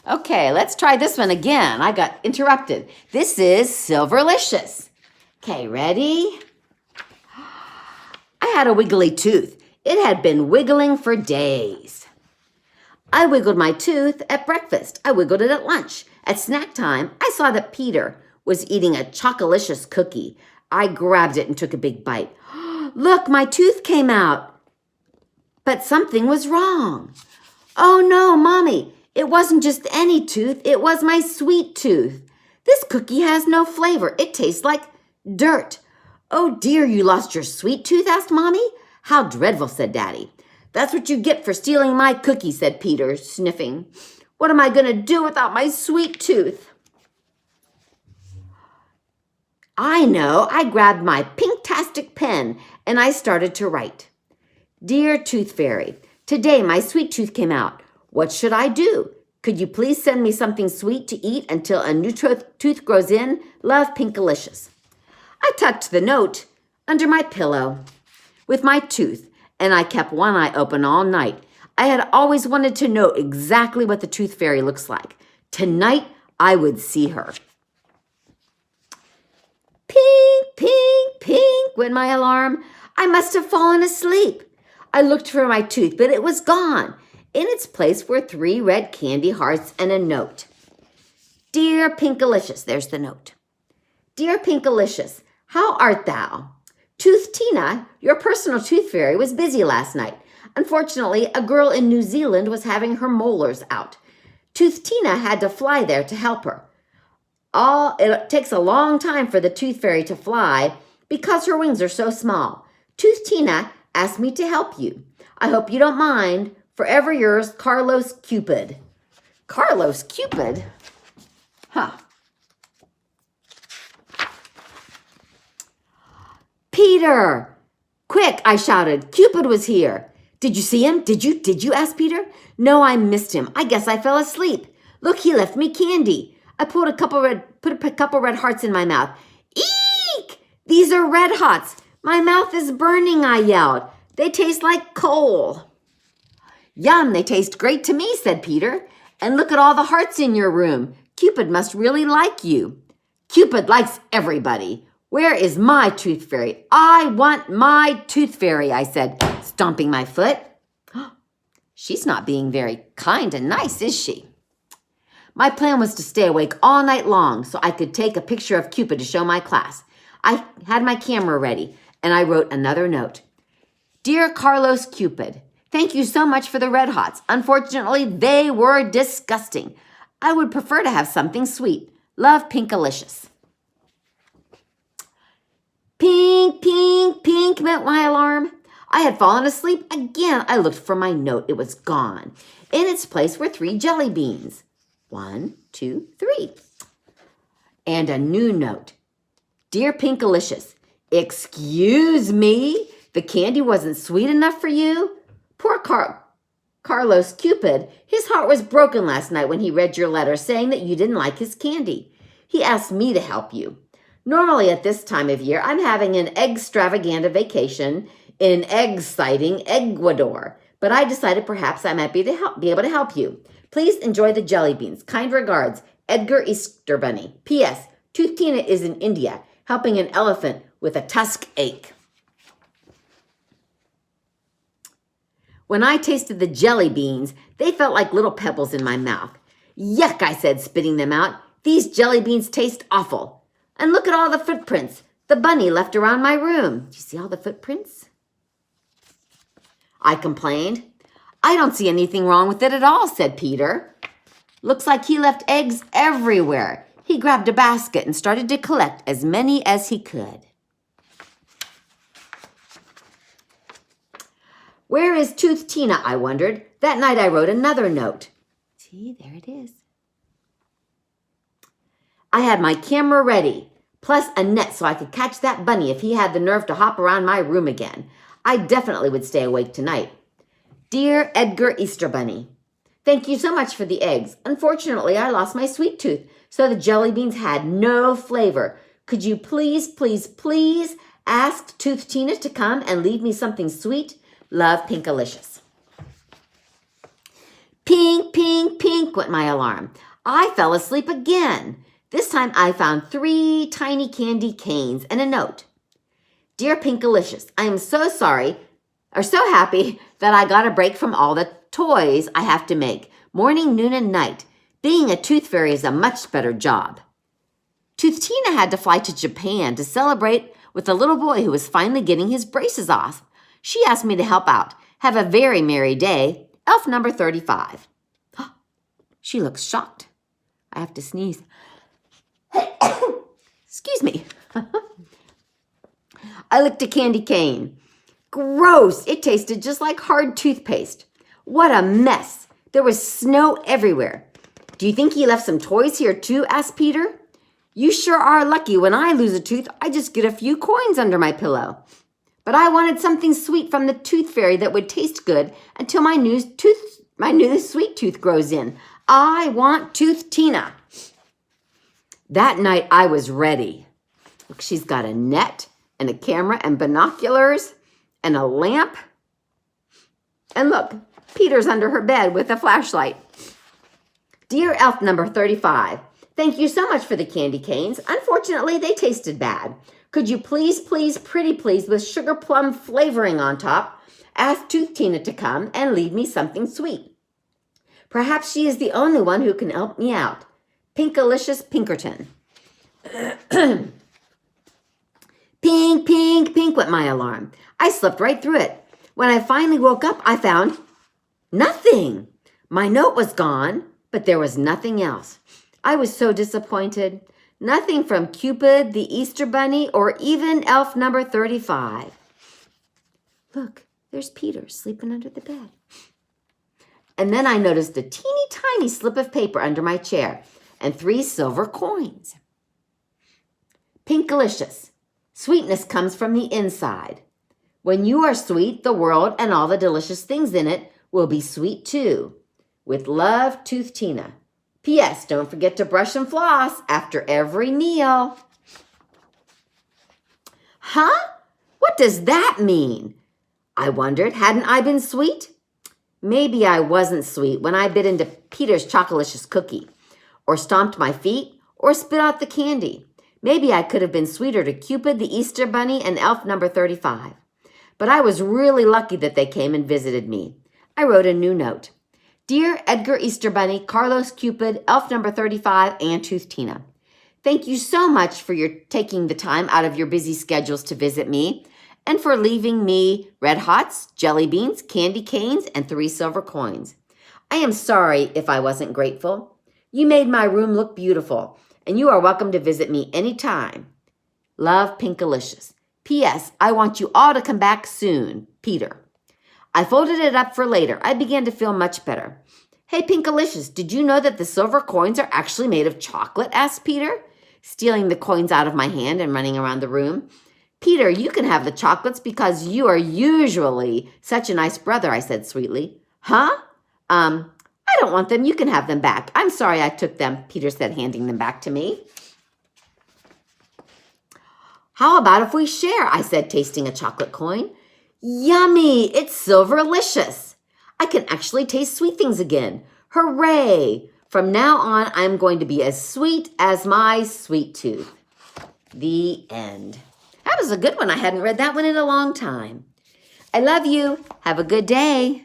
Okay, let's try this one again. I got interrupted. This is Silverlicious. Okay, ready? I had a wiggly tooth. It had been wiggling for days. I wiggled my tooth at breakfast. I wiggled it at lunch. At snack time, I saw that Peter was eating a Chocolicious cookie. I grabbed it and took a big bite. Look, my tooth came out. But something was wrong. Oh no, Mommy, it wasn't just any tooth. It was my sweet tooth. This cookie has no flavor. It tastes like dirt. Oh dear, you lost your sweet tooth, asked Mommy. How dreadful, said Daddy. That's what you get for stealing my cookie, said Peter, sniffing. What am I going to do without my sweet tooth? I know. I grabbed my Pinktastic pen and I started to write. Dear Tooth Fairy, today my sweet tooth came out. What should I do? Could you please send me something sweet to eat until a new tooth grows in? Love, Pinkalicious. I tucked the note under my pillow with my tooth, and I kept one eye open all night. I had always wanted to know exactly what the Tooth Fairy looks like. Tonight, I would see her. Pink, pink, pink, went my alarm. I must have fallen asleep. I looked for my tooth, but it was gone. In its place were 3 red candy hearts and a note. Dear Pinkalicious, there's the note. Dear Pinkalicious, how art thou? Tooth Tina, your personal tooth fairy, was busy last night. Unfortunately, a girl in New Zealand was having her molars out. Tooth Tina had to fly there to help her. It takes a long time for the tooth fairy to fly because her wings are so small. Tooth Tina asked me to help you. I hope you don't mind. Forever yours, Carlos Cupid. Carlos Cupid? Huh. Peter! Quick, I shouted. Cupid was here. Did you see him? Did you? Asked Peter. No, I missed him. I guess I fell asleep. Look, he left me candy. I put a couple red hearts in my mouth. Eek! These are red hots. My mouth is burning, I yelled. They taste like coal. Yum, they taste great to me, said Peter. And look at all the hearts in your room. Cupid must really like you. Cupid likes everybody. Where is my tooth fairy? I want my tooth fairy, I said, stomping my foot. She's not being very kind and nice, is she? My plan was to stay awake all night long so I could take a picture of Cupid to show my class. I had my camera ready, and I wrote another note. Dear Carlos Cupid, thank you so much for the red hots. Unfortunately, they were disgusting. I would prefer to have something sweet. Love, Pinkalicious. Pink, pink, pink, went my alarm. I had fallen asleep again. I looked for my note. It was gone. In its place were 3 jelly beans. 1, 2, 3. And a new note. Dear Pinkalicious, excuse me, the candy wasn't sweet enough for you? Poor Carlos Cupid, his heart was broken last night when he read your letter saying that you didn't like his candy. He asked me to help you. Normally at this time of year, I'm having an extravaganza vacation in exciting Ecuador, but I decided perhaps I might be able to help you. Please enjoy the jelly beans. Kind regards, Edgar Easter Bunny. P.S. Tooth Tina is in India, helping an elephant with a tusk ache. When I tasted the jelly beans, they felt like little pebbles in my mouth. Yuck, I said, spitting them out. These jelly beans taste awful. And look at all the footprints the bunny left around my room. Do you see all the footprints? I complained. I don't see anything wrong with it at all, said Peter. Looks like he left eggs everywhere. He grabbed a basket and started to collect as many as he could. Where is Tooth Tina, I wondered. That night I wrote another note. See, there it is. I had my camera ready, plus a net so I could catch that bunny if he had the nerve to hop around my room again. I definitely would stay awake tonight. Dear Edgar Easter Bunny, thank you so much for the eggs. Unfortunately, I lost my sweet tooth, so the jelly beans had no flavor. Could you please, please, please ask Tooth Tina to come and leave me something sweet? Love, Pinkalicious. Pink, pink, pink went my alarm. I fell asleep again. This time I found 3 tiny candy canes and a note. Dear Pinkalicious, I am so happy that I got a break from all the toys I have to make, morning, noon, and night. Being a tooth fairy is a much better job. Tooth Tina had to fly to Japan to celebrate with a little boy who was finally getting his braces off. She asked me to help out. Have a very merry day. Elf number 35. She looks shocked. I have to sneeze. Excuse me. I licked a candy cane. Gross! It tasted just like hard toothpaste. What a mess. There was snow everywhere. Do you think he left some toys here too? Asked Peter. You sure are lucky. When I lose a tooth, I just get a few coins under my pillow. But I wanted something sweet from the tooth fairy that would taste good until my new sweet tooth grows in. I want Tooth Tina. That night I was ready. Look, she's got a net and a camera and binoculars and a lamp. And look, Peter's under her bed with a flashlight. Dear Elf number 35, thank you so much for the candy canes. Unfortunately, they tasted bad. Could you please, pretty please, with sugar plum flavoring on top, ask Tooth Tina to come and leave me something sweet? Perhaps she is the only one who can help me out. Pinkalicious Pinkerton. Pink, pink, pink went my alarm. I slept right through it. When I finally woke up, I found nothing. My note was gone, but there was nothing else. I was so disappointed. Nothing from Cupid, the Easter Bunny, or even Elf number 35. Look, there's Peter sleeping under the bed. And then I noticed a teeny tiny slip of paper under my chair and 3 silver coins. Pinkalicious. Sweetness comes from the inside. When you are sweet, the world and all the delicious things in it will be sweet too. With love, Tooth Tina. P.S. Don't forget to brush and floss after every meal. Huh? What does that mean? I wondered, hadn't I been sweet? Maybe I wasn't sweet when I bit into Peter's Chocolicious cookie, or stomped my feet, or spit out the candy. Maybe I could have been sweeter to Cupid, the Easter Bunny, and Elf number 35. But I was really lucky that they came and visited me. I wrote a new note. Dear Edgar Easter Bunny, Carlos Cupid, Elf number 35, and Tooth Tina. Thank you so much for your taking the time out of your busy schedules to visit me and for leaving me Red Hots, jelly beans, candy canes, and 3 silver coins. I am sorry if I wasn't grateful. You made my room look beautiful, and you are welcome to visit me anytime. Love, Pinkalicious. P.S. I want you all to come back soon. Peter. I folded it up for later. I began to feel much better. Hey, Pinkalicious, did you know that the silver coins are actually made of chocolate? Asked Peter, stealing the coins out of my hand and running around the room. Peter, you can have the chocolates because you are usually such a nice brother, I said sweetly. Huh? I don't want them. You can have them back. I'm sorry I took them, Peter said, handing them back to me. How about if we share? I said, tasting a chocolate coin. Yummy! It's Silverlicious. I can actually taste sweet things again. Hooray! From now on, I'm going to be as sweet as my sweet tooth. The end. That was a good one. I hadn't read that one in a long time. I love you. Have a good day.